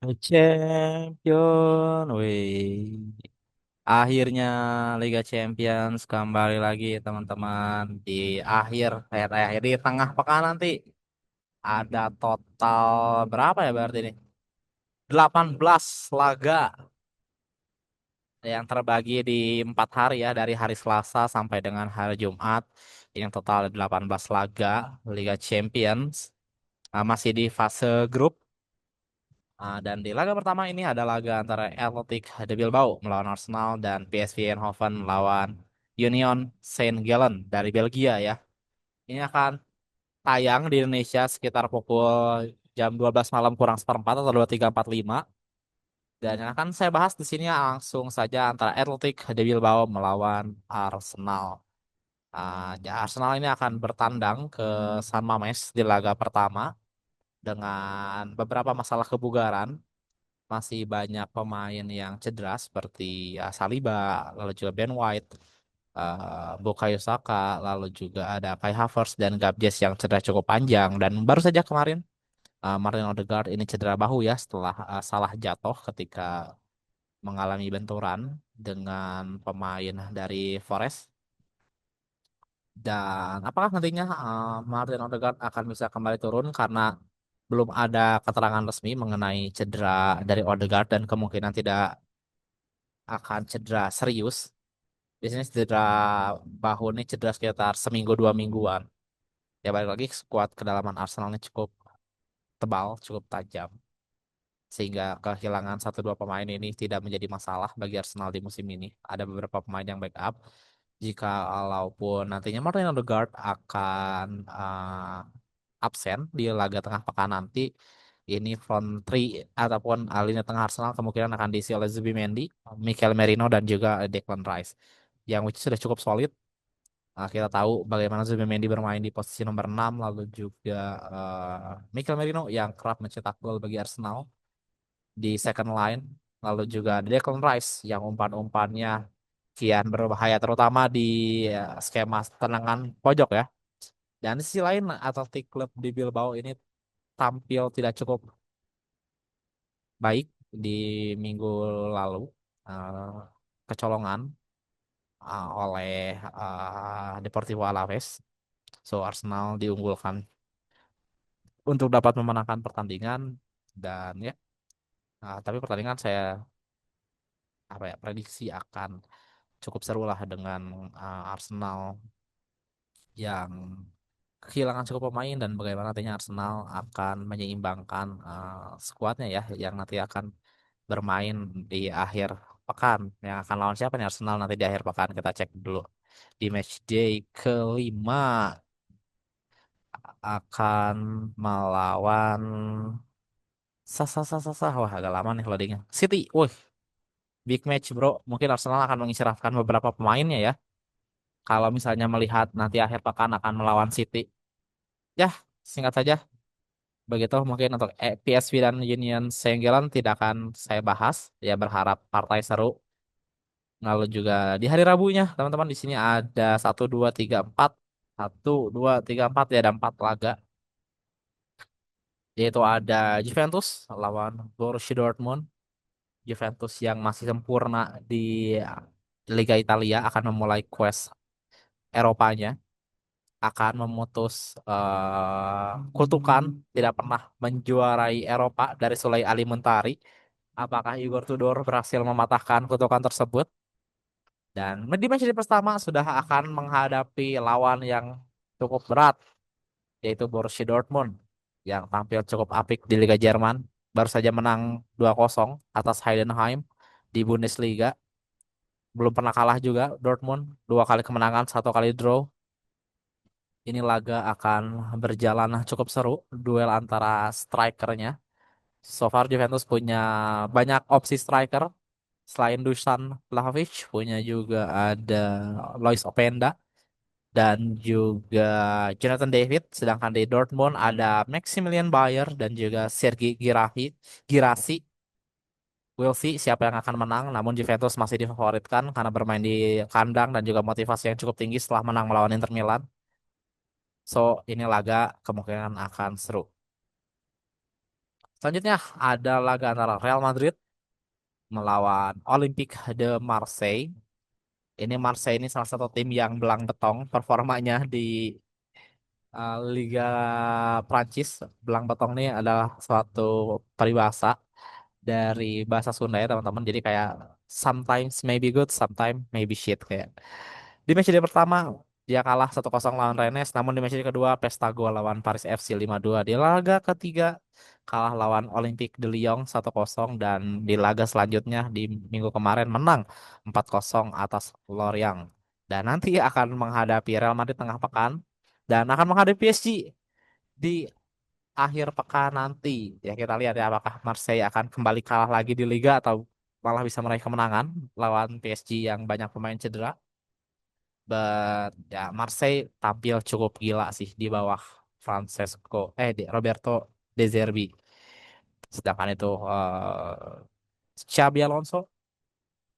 Champion, wih. Akhirnya Liga Champions kembali lagi teman-teman di akhir di tengah pekan nanti ada total berapa ya berarti ini? 18 laga yang terbagi di 4 hari ya dari hari Selasa sampai dengan hari Jumat. Yang total ada 18 laga Liga Champions. Masih di fase grup. Dan di laga pertama ini ada laga antara Athletic de Bilbao melawan Arsenal dan PSV Eindhoven melawan Union Saint-Gallen dari Belgia ya. Ini akan tayang di Indonesia sekitar pukul jam 12 malam kurang seperempat atau 23.45. Dan yang akan saya bahas di sini langsung saja antara Athletic de Bilbao melawan Arsenal. Ya, Arsenal ini akan bertandang ke San Mamés di laga pertama dengan beberapa masalah kebugaran. Masih banyak pemain yang cedera seperti Saliba, lalu juga Ben White, Bukayo Saka, lalu juga ada Kai Havertz dan Gabjes yang cedera cukup panjang. Dan baru saja kemarin Martin Odegaard ini cedera bahu ya setelah salah jatuh ketika mengalami benturan dengan pemain dari Forest. Dan apakah nantinya Martin Odegaard akan bisa kembali turun karena belum ada keterangan resmi mengenai cedera dari Odegaard dan kemungkinan tidak akan cedera serius. Biasanya cedera bahu ini cedera sekitar seminggu 2 mingguan. Ya balik lagi skuad kedalaman Arsenal ini cukup tebal, cukup tajam. Sehingga kehilangan satu dua pemain ini tidak menjadi masalah bagi Arsenal di musim ini. Ada beberapa pemain yang backup. Jika walaupun nantinya Martin Odegaard akan absen di laga tengah pekan nanti, ini front three ataupun lini tengah Arsenal kemungkinan akan diisi oleh Zubimendi, Mikel Merino dan juga Declan Rice yang which sudah cukup solid. Kita tahu bagaimana Zubimendi bermain di posisi nomor 6 lalu juga Mikel Merino yang kerap mencetak gol bagi Arsenal di second line lalu juga ada Declan Rice yang umpan-umpannya kian berbahaya terutama di skema tendangan pojok ya. Dan di sisi lain Athletic Club di Bilbao ini tampil tidak cukup baik di minggu lalu, eh, kecolongan oleh Deportivo Alaves. So Arsenal diunggulkan untuk dapat memenangkan pertandingan dan ya, tapi pertandingan saya apa ya prediksi akan cukup seru lah dengan Arsenal yang kehilangan cukup pemain dan bagaimana nantinya Arsenal akan menyeimbangkan skuadnya ya yang nanti akan bermain di akhir pekan yang akan lawan siapa nih Arsenal nanti di akhir pekan kita cek dulu di match day kelima akan melawan wah agak lama nih loadingnya City. Wih, big match bro, mungkin Arsenal akan mengistirahatkan beberapa pemainnya ya kalau misalnya melihat nanti akhir pekan akan melawan City ya. Singkat saja begitu mungkin untuk PSV dan Union Saint-Gallen tidak akan saya bahas ya, berharap partai seru. Lalu juga di hari Rabunya teman-teman di sini ada 1 2 3 4 ya ada 4 laga, yaitu ada Juventus lawan Borussia Dortmund. Juventus yang masih sempurna di Liga Italia akan memulai quest Eropanya, akan memutus kutukan tidak pernah menjuarai Eropa dari Sulai Alimentari. Apakah Igor Tudor berhasil mematahkan kutukan tersebut? Dan di match pertama sudah akan menghadapi lawan yang cukup berat, yaitu Borussia Dortmund yang tampil cukup apik di Liga Jerman. Baru saja menang 2-0 atas Heidenheim di Bundesliga. Belum pernah kalah juga Dortmund, 2 kali kemenangan, 1 kali draw. Ini laga akan berjalan cukup seru, duel antara strikernya. So far Juventus punya banyak opsi striker. Selain Dusan Vlahovic, punya juga ada Lois Openda dan juga Jonathan David. Sedangkan di Dortmund ada Maximilian Bayer dan juga Girassi. We'll see siapa yang akan menang. Namun Juventus masih difavoritkan karena bermain di kandang dan juga motivasi yang cukup tinggi setelah menang melawan Inter Milan. So ini laga kemungkinan akan seru. Selanjutnya ada laga antara Real Madrid melawan Olympique de Marseille. Ini Marseille ini salah satu tim yang belang betong performanya di Liga Prancis. Belang betong ini adalah suatu peribahasa dari bahasa Sunda ya teman-teman. Jadi kayak sometimes maybe good, sometimes maybe shit kayak. Di match day pertama dia kalah 1-0 lawan Rennes, namun di match day kedua pesta gol lawan Paris FC 5-2. Di laga ketiga kalah lawan Olympique de Lyon 1-0 dan di laga selanjutnya di minggu kemarin menang 4-0 atas Lorient. Dan nanti akan menghadapi Real Madrid tengah pekan dan akan menghadapi PSG di akhir pekan nanti. Ya kita lihat ya apakah Marseille akan kembali kalah lagi di Liga atau malah bisa meraih kemenangan lawan PSG yang banyak pemain cedera. Ya Marseille tampil cukup gila sih di bawah Roberto De Zerbi. Sedangkan itu Xabi Alonso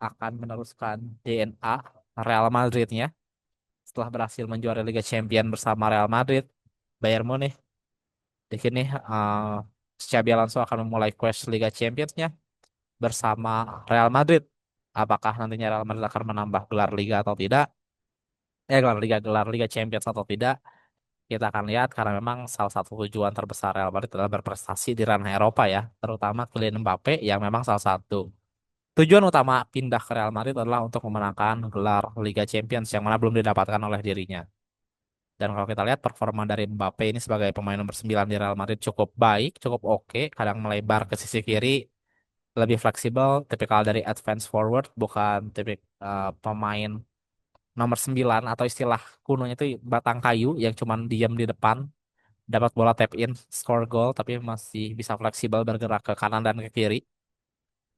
akan meneruskan DNA Real Madridnya setelah berhasil menjuarai Liga Champions bersama Real Madrid, Bayern Munich. Di sini Xabi Alonso akan memulai quest Liga Champions-nya bersama Real Madrid. Apakah nantinya Real Madrid akan menambah gelar Liga atau tidak? Gelar Liga Champions atau tidak? Kita akan lihat karena memang salah satu tujuan terbesar Real Madrid adalah berprestasi di ranah Eropa ya, terutama Kylian Mbappe yang memang salah satu tujuan utama pindah ke Real Madrid adalah untuk memenangkan gelar Liga Champions yang mana belum didapatkan oleh dirinya. Dan kalau kita lihat performa dari Mbappe ini sebagai pemain nomor 9 di Real Madrid cukup baik, cukup oke, kadang melebar ke sisi kiri, lebih fleksibel, tipikal dari advance forward, bukan pemain nomor 9 atau istilah kunonya itu batang kayu yang cuman diam di depan, dapat bola tap in, score goal, tapi masih bisa fleksibel bergerak ke kanan dan ke kiri.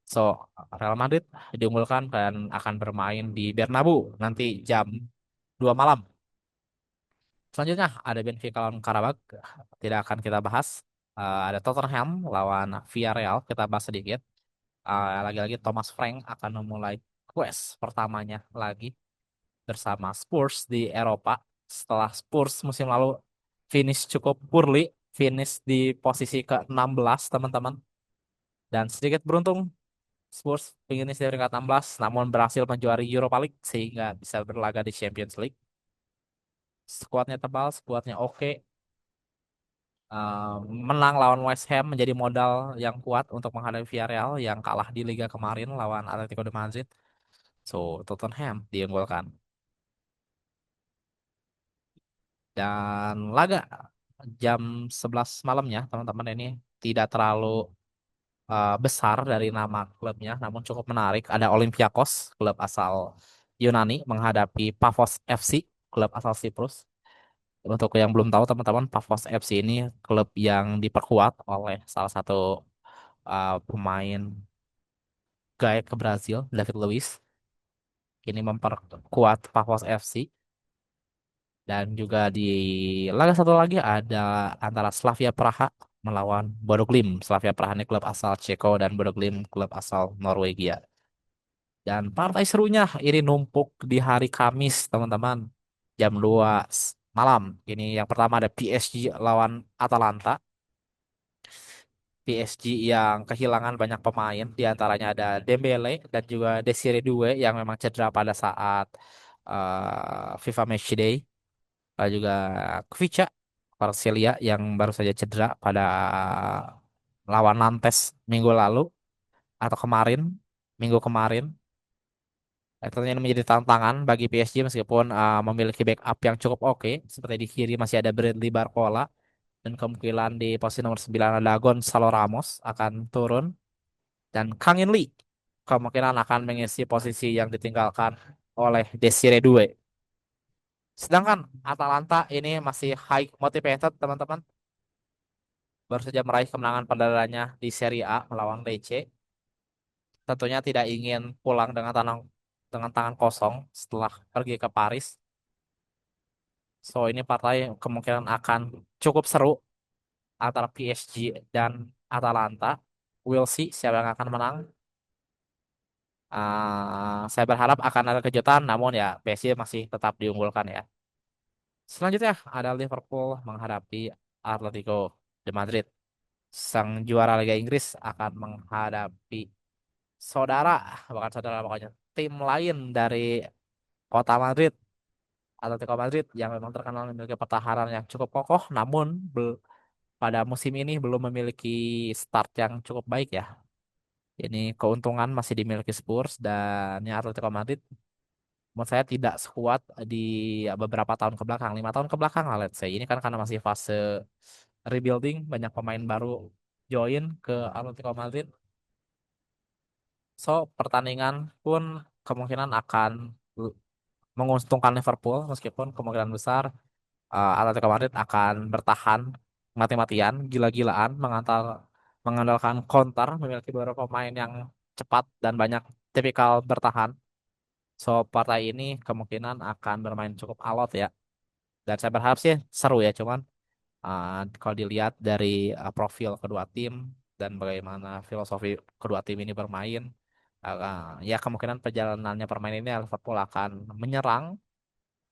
So, Real Madrid diunggulkan dan akan bermain di Bernabeu nanti jam 2 malam. Selanjutnya ada Benfica lawan Karabag, tidak akan kita bahas. Ada Tottenham lawan Villarreal, kita bahas sedikit. Lagi-lagi Thomas Frank akan memulai quest pertamanya lagi bersama Spurs di Eropa. Setelah Spurs musim lalu finish cukup poorly, finish di posisi ke-16 teman-teman. Dan sedikit beruntung Spurs finish di peringkat 16 namun berhasil menjuari Europa League sehingga bisa berlaga di Champions League. Skuadnya tebal, skuadnya oke. Menang lawan West Ham menjadi modal yang kuat untuk menghadapi Villarreal yang kalah di Liga kemarin lawan Atletico de Madrid. So, Tottenham diunggulkan. Dan laga jam 11 malamnya, teman-teman ini tidak terlalu besar dari nama klubnya, namun cukup menarik. Ada Olympiakos, klub asal Yunani, menghadapi Pafos FC, klub asal Siprus. Untuk yang belum tahu, teman-teman, Pafos FC ini klub yang diperkuat oleh salah satu pemain gaet ke Brazil, David Luiz. Ini memperkuat Pafos FC. Dan juga di laga satu lagi ada antara Slavia Praha melawan Bodo Glimt. Slavia Praha ini klub asal Ceko dan Bodo Glimt klub asal Norwegia. Dan partai serunya ini numpuk di hari Kamis, teman-teman. Jam 2 malam. Ini yang pertama ada PSG lawan Atalanta. PSG yang kehilangan banyak pemain, di antaranya ada Dembele dan juga Desire Doué yang memang cedera pada saat FIFA Matchday. Lalu juga Kvicha Kvaratskhelia yang baru saja cedera pada lawan Nantes minggu lalu atau kemarin, minggu kemarin. Tentunya ini menjadi tantangan bagi PSG meskipun memiliki backup yang cukup oke. Seperti di kiri masih ada Bradley Barcola dan kemungkinan di posisi nomor 9 ada Gonzalo Ramos akan turun dan Kang In Lee kemungkinan akan mengisi posisi yang ditinggalkan oleh Desire Doué. Sedangkan Atalanta ini masih high motivated teman-teman. Baru saja meraih kemenangan perdananya di Serie A melawan Lecce. Tentunya tidak ingin pulang dengan tangan kosong setelah pergi ke Paris. So ini partai kemungkinan akan cukup seru antara PSG dan Atalanta. We'll see siapa yang akan menang. Saya berharap akan ada kejutan, namun ya PSG masih tetap diunggulkan ya. Selanjutnya ada Liverpool menghadapi Atletico de Madrid. sang juara Liga Inggris akan menghadapi saudara, bukan saudara pokoknya, tim lain dari kota Madrid, Atletico Madrid yang memang terkenal memiliki pertahanan yang cukup kokoh, namun pada musim ini belum memiliki start yang cukup baik ya. Ini keuntungan masih dimiliki Spurs dan ya Atletico Madrid menurut saya tidak sekuat di beberapa tahun ke belakang, 5 tahun ke belakang lah let's say. Ini kan karena masih fase rebuilding, banyak pemain baru join ke Atletico Madrid. So, pertandingan pun kemungkinan akan menguntungkan Liverpool meskipun kemungkinan besar Atletico Madrid akan bertahan mati-matian, gila-gilaan, mengandalkan counter, memiliki beberapa pemain yang cepat dan banyak tipikal bertahan. So, partai ini kemungkinan akan bermain cukup alot ya. Dan saya berharap sih seru ya, cuman kalau dilihat dari profil kedua tim dan bagaimana filosofi kedua tim ini bermain, ya kemungkinan perjalanannya permainan ini Liverpool akan menyerang,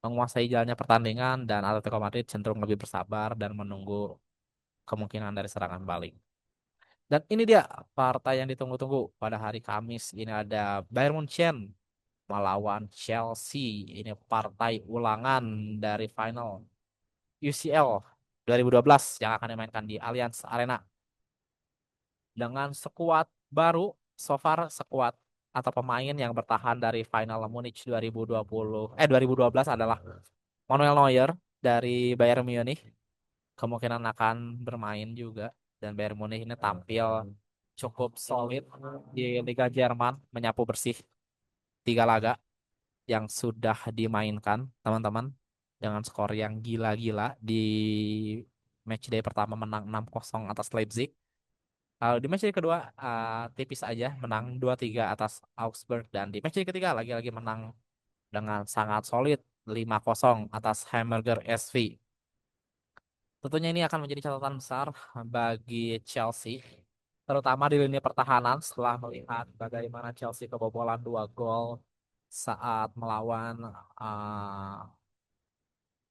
menguasai jalannya pertandingan dan Atletico Madrid cenderung lebih bersabar dan menunggu kemungkinan dari serangan balik. Dan ini dia partai yang ditunggu-tunggu pada hari Kamis. Ini ada Bayern Munchen melawan Chelsea. Ini partai ulangan dari final UCL 2012 yang akan dimainkan di Allianz Arena dengan skuad baru, so far skuad atau pemain yang bertahan dari final Munich 2012 adalah Manuel Neuer dari Bayern Munich, kemungkinan akan bermain juga, dan Bayern Munich ini tampil cukup solid di Liga Jerman, menyapu bersih 3 laga yang sudah dimainkan teman-teman, dengan skor yang gila-gila. Di matchday pertama menang 6-0 atas Leipzig. Di matchday kedua tipis aja menang 2-3 atas Augsburg, dan di matchday ketiga lagi-lagi menang dengan sangat solid 5-0 atas Hamburger SV. Tentunya ini akan menjadi catatan besar bagi Chelsea, terutama di lini pertahanan setelah melihat bagaimana Chelsea kebobolan 2 gol saat melawan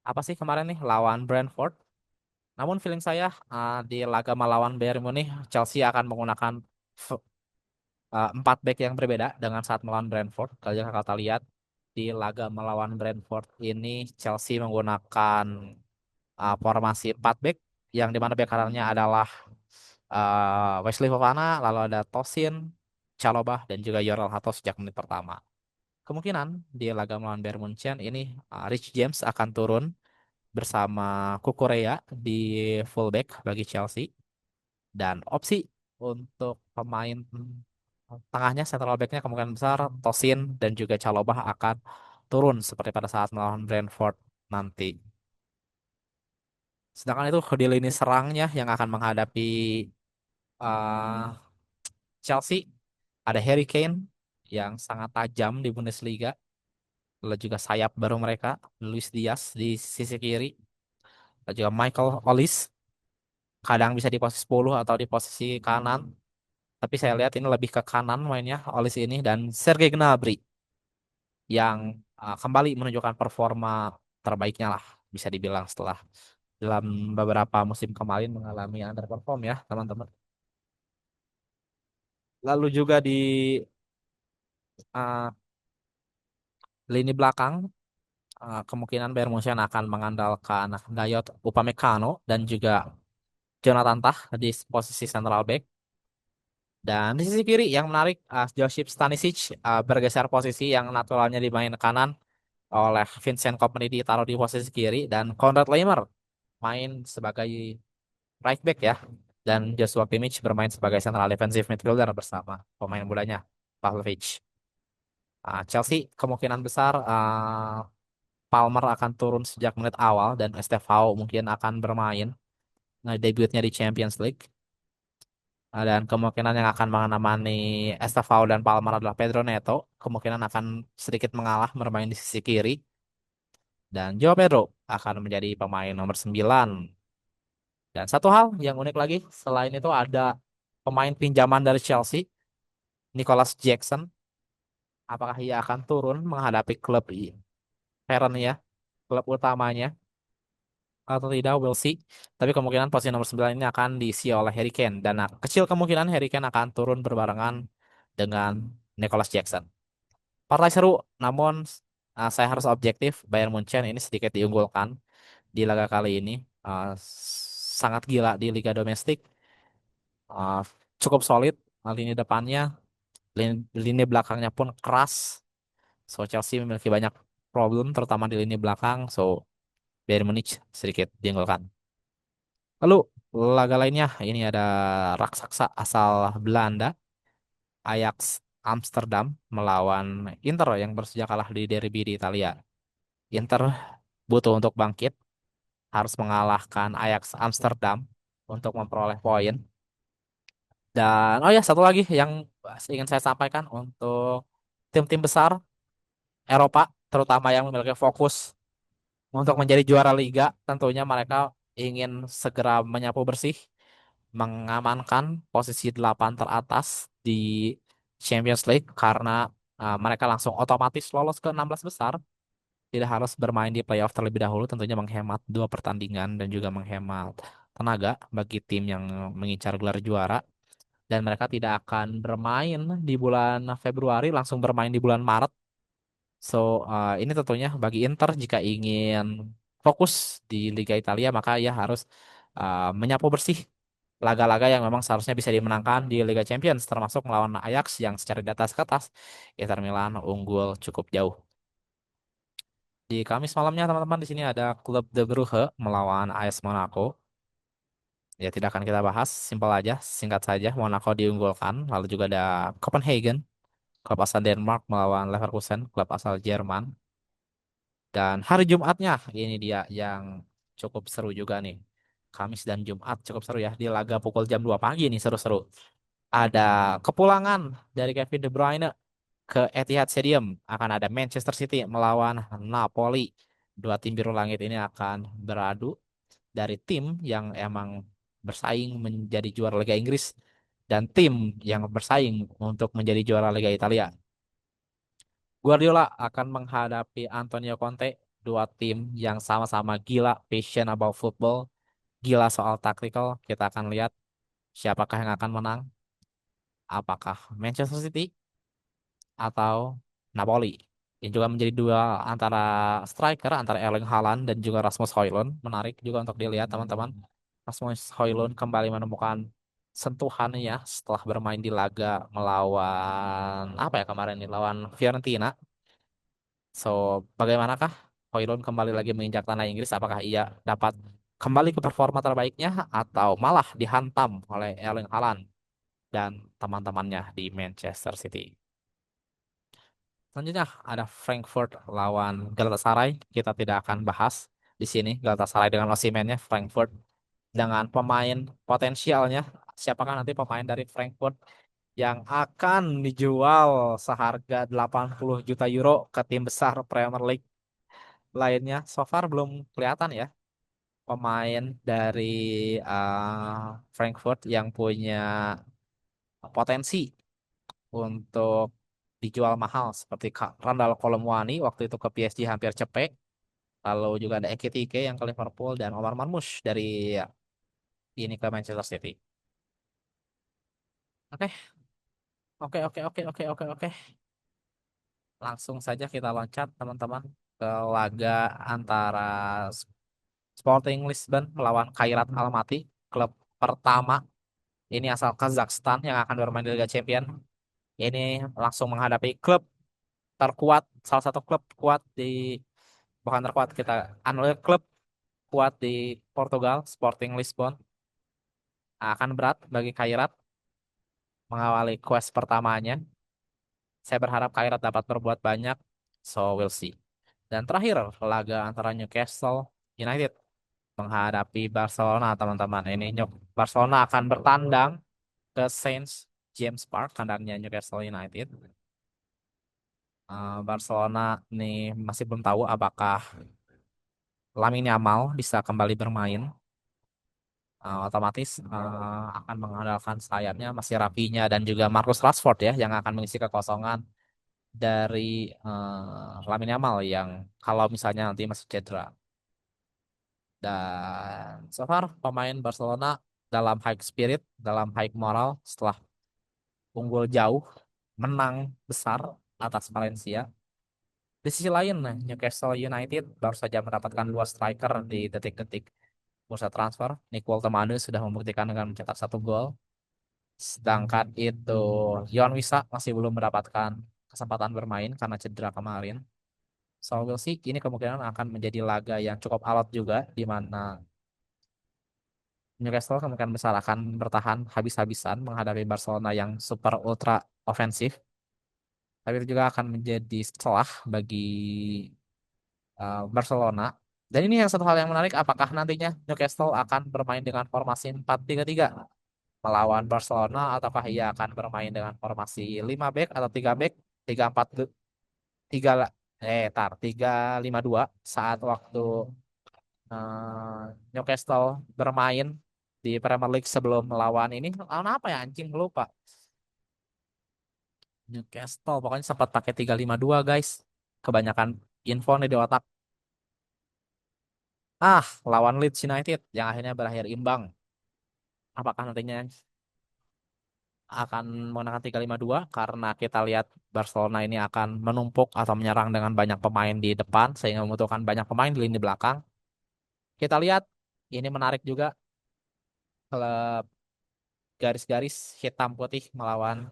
apa sih kemarin nih lawan Brentford. Namun feeling saya di laga melawan Bayern Munich Chelsea akan menggunakan 4 back yang berbeda dengan saat melawan Brentford. Kalau kakak lihat di laga melawan Brentford ini Chelsea menggunakan formasi 4 back yang dimana back kanannya adalah Wesley Fofana, lalu ada Tosin, Chalobah dan juga Yoral Hato sejak menit pertama. Kemungkinan di laga melawan Bayern Munchen ini Rich James akan turun bersama Kukurea di fullback bagi Chelsea, dan opsi untuk pemain tengahnya central backnya kemungkinan besar Tosin dan juga Chalobah akan turun seperti pada saat melawan Brentford nanti. Sedangkan itu di lini serangnya yang akan menghadapi uh, Chelsea ada Harry Kane yang sangat tajam di Bundesliga. Lalu juga sayap baru mereka Luis Diaz di sisi kiri. Lalu juga Michael Olise kadang bisa di posisi 10 atau di posisi kanan. Tapi saya lihat ini lebih ke kanan mainnya Olise ini, dan Sergei Gnabry yang kembali menunjukkan performa terbaiknya lah bisa dibilang setelah dalam beberapa musim kemarin mengalami underperform ya teman-teman. Lalu juga di uh, lini belakang kemungkinan Bayern Munchen akan mengandalkan Dayot Upamecano dan juga Jonathan Tah di posisi central back. Dan di sisi kiri yang menarik Josip Stanisic bergeser posisi yang naturalnya di bagian kanan oleh Vincent Kompany ditaruh di posisi kiri, dan Konrad Laimer main sebagai right back ya, dan Joshua Kimmich bermain sebagai central defensive midfielder bersama pemain mudanya Pavlovic. Chelsea kemungkinan besar Palmer akan turun sejak menit awal dan Estevao mungkin akan bermain debutnya di Champions League. Dan kemungkinan yang akan menemani Estevao dan Palmer adalah Pedro Neto, kemungkinan akan sedikit mengalah bermain di sisi kiri, dan Joao Pedro akan menjadi pemain nomor 9. Dan satu hal yang unik lagi, selain itu ada pemain pinjaman dari Chelsea, Nicholas Jackson. Apakah ia akan turun menghadapi klub parent ya, klub utamanya? atau tidak, we'll see. Tapi kemungkinan posisi nomor 9 ini akan diisi oleh Harry Kane dan kecil kemungkinan Harry Kane akan turun berbarengan dengan Nicholas Jackson. Partai seru, namun saya harus objektif. Bayern Munchen ini sedikit diunggulkan di laga kali ini. Sangat gila di liga domestik, uh, cukup solid lini depannya, lini belakangnya pun keras. So Chelsea memiliki banyak problem terutama di lini belakang. So Bayern Munich sedikit diunggulkan. Lalu laga lainnya ini ada raksasa asal Belanda, Ajax Amsterdam melawan Inter yang baru saja kalah di derby di Italia. Inter butuh untuk bangkit, harus mengalahkan Ajax Amsterdam untuk memperoleh poin. Dan oh ya satu lagi yang ingin saya sampaikan untuk tim-tim besar Eropa, terutama yang memiliki fokus untuk menjadi juara liga, tentunya mereka ingin segera menyapu bersih, mengamankan posisi 8 teratas di Champions League karena mereka langsung otomatis lolos ke 16 besar, tidak harus bermain di playoff terlebih dahulu, tentunya menghemat dua pertandingan dan juga menghemat tenaga bagi tim yang mengincar gelar juara. Dan mereka tidak akan bermain di bulan Februari, langsung bermain di bulan Maret. So, ini tentunya bagi Inter jika ingin fokus di Liga Italia, maka ia harus menyapu bersih laga-laga yang memang seharusnya bisa dimenangkan di Liga Champions, termasuk melawan Ajax yang secara di atas kertas Inter Milan unggul cukup jauh. Di Kamis malamnya teman-teman di sini ada klub De Brugge melawan AS Monaco. Ya tidak akan kita bahas, simpel aja, singkat saja. Monaco diunggulkan, lalu juga ada Copenhagen, klub asal Denmark melawan Leverkusen, klub asal Jerman. Dan hari Jumatnya ini dia yang cukup seru juga nih. Kamis dan Jumat cukup seru ya di laga pukul jam 2 pagi nih seru-seru. Ada kepulangan dari Kevin De Bruyne ke Etihad Stadium. Akan ada Manchester City melawan Napoli. Dua tim biru langit ini akan beradu dari tim yang emang bersaing menjadi juara Liga Inggris dan tim yang bersaing untuk menjadi juara Liga Italia. Guardiola akan menghadapi Antonio Conte, dua tim yang sama-sama gila passion about football, gila soal taktikal. Kita akan lihat siapakah yang akan menang, apakah Manchester City atau Napoli. Ini juga menjadi dua antara striker antara Erling Haaland dan juga Rasmus Højlund. Menarik juga untuk dilihat teman-teman. Rasmus Højlund kembali menemukan sentuhannya setelah bermain di laga melawan apa ya kemarin nih lawan Fiorentina. So, bagaimanakah Højlund kembali lagi menginjak tanah Inggris? Apakah ia dapat kembali ke performa terbaiknya atau malah dihantam oleh Erling Haaland dan teman-temannya di Manchester City? Selanjutnya ada Frankfurt lawan Galatasaray. Kita tidak akan bahas di sini Galatasaray dengan Osimhennya, Frankfurt dengan pemain potensialnya. Siapakah nanti pemain dari Frankfurt yang akan dijual seharga 80 juta euro ke tim besar Premier League lainnya? So far belum kelihatan ya pemain dari Frankfurt yang punya potensi untuk dijual mahal seperti Randal Kolomwani waktu itu ke PSG hampir cepet. Lalu juga ada Ekitike yang ke Liverpool dan Omar Marmush dari ini ke Manchester City. Oke, oke, oke, oke, oke, oke, oke. Langsung saja kita loncat teman-teman ke laga antara Sporting Lisbon melawan Kairat Almaty, klub pertama ini asal Kazakhstan yang akan bermain di Liga Champion. Ini langsung menghadapi klub terkuat, salah satu klub kuat di bukan terkuat kita anulir klub kuat di Portugal, Sporting Lisbon. Akan berat bagi Kairat mengawali quest pertamanya. Saya berharap Kairat dapat berbuat banyak, so we'll see. Dan terakhir, laga antara Newcastle United menghadapi Barcelona, teman-teman. Ini Barcelona akan bertandang ke Saint James Park, kandangnya Newcastle United. Barcelona nih masih belum tahu apakah Lamine Yamal bisa kembali bermain. Otomatis akan mengandalkan sayapnya masih Rapinya dan juga Marcus Rashford ya yang akan mengisi kekosongan dari Lamine Yamal yang kalau misalnya nanti masih cedera. Dan so far pemain Barcelona dalam high spirit, dalam high moral setelah unggul jauh, menang besar atas Valencia. Di sisi lain, nah, Newcastle United baru saja mendapatkan dua striker di detik-detik bursa transfer. Nick Woltemade sudah membuktikan dengan mencetak satu gol. Sedangkan itu Yon Wisa masih belum mendapatkan kesempatan bermain karena cedera kemarin. So we'll see. Ini kemungkinan akan menjadi laga yang cukup alot juga, di mana Newcastle kemungkinan besar akan bertahan habis-habisan menghadapi Barcelona yang super ultra ofensif. Tapi itu juga akan menjadi celah bagi Barcelona. Dan ini yang satu hal yang menarik, apakah nantinya Newcastle akan bermain dengan formasi 4-3-3 melawan Barcelona, ataukah ia akan bermain dengan formasi 5 back atau 3 back, 3-4 3 3-5-2 saat waktu Newcastle bermain di Premier League sebelum melawan ini, lawan apa ya anjing lupa. Newcastle pokoknya sempat pakai 3-5-2 guys. Kebanyakan info nih di otak. Lawan Leeds United yang akhirnya berakhir imbang. Apakah nantinya akan menggunakan 3-5-2 karena kita lihat Barcelona ini akan menumpuk atau menyerang dengan banyak pemain di depan sehingga membutuhkan banyak pemain di lini belakang. Kita lihat ini menarik juga, klub garis-garis hitam putih melawan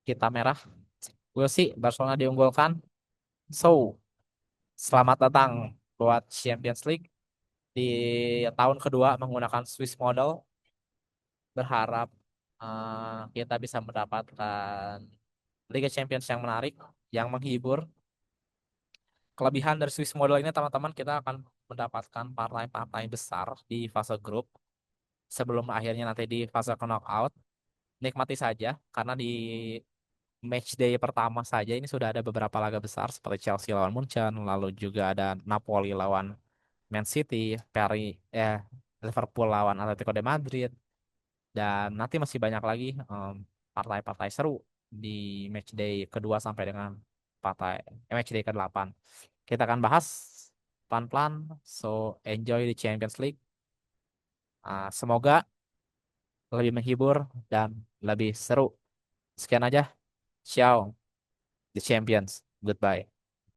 hitam merah. We'll see, Barcelona diunggulkan. So, selamat datang buat Champions League di tahun kedua menggunakan Swiss model. Berharap kita bisa mendapatkan Liga Champions yang menarik, yang menghibur. Kelebihan dari Swiss model ini teman-teman, kita akan mendapatkan partai-partai besar di fase grup sebelum akhirnya nanti di fase knockout. Nikmati saja karena di match day pertama saja ini sudah ada beberapa laga besar seperti Chelsea lawan Munchen, lalu juga ada Napoli lawan Man City, eh, Liverpool lawan Atletico de Madrid, dan nanti masih banyak lagi partai-partai seru di match day kedua sampai dengan match day ke-8. Kita akan bahas pelan-pelan. So enjoy the Champions League. Semoga lebih menghibur dan lebih seru. Sekian aja. Ciao, the champions. Goodbye.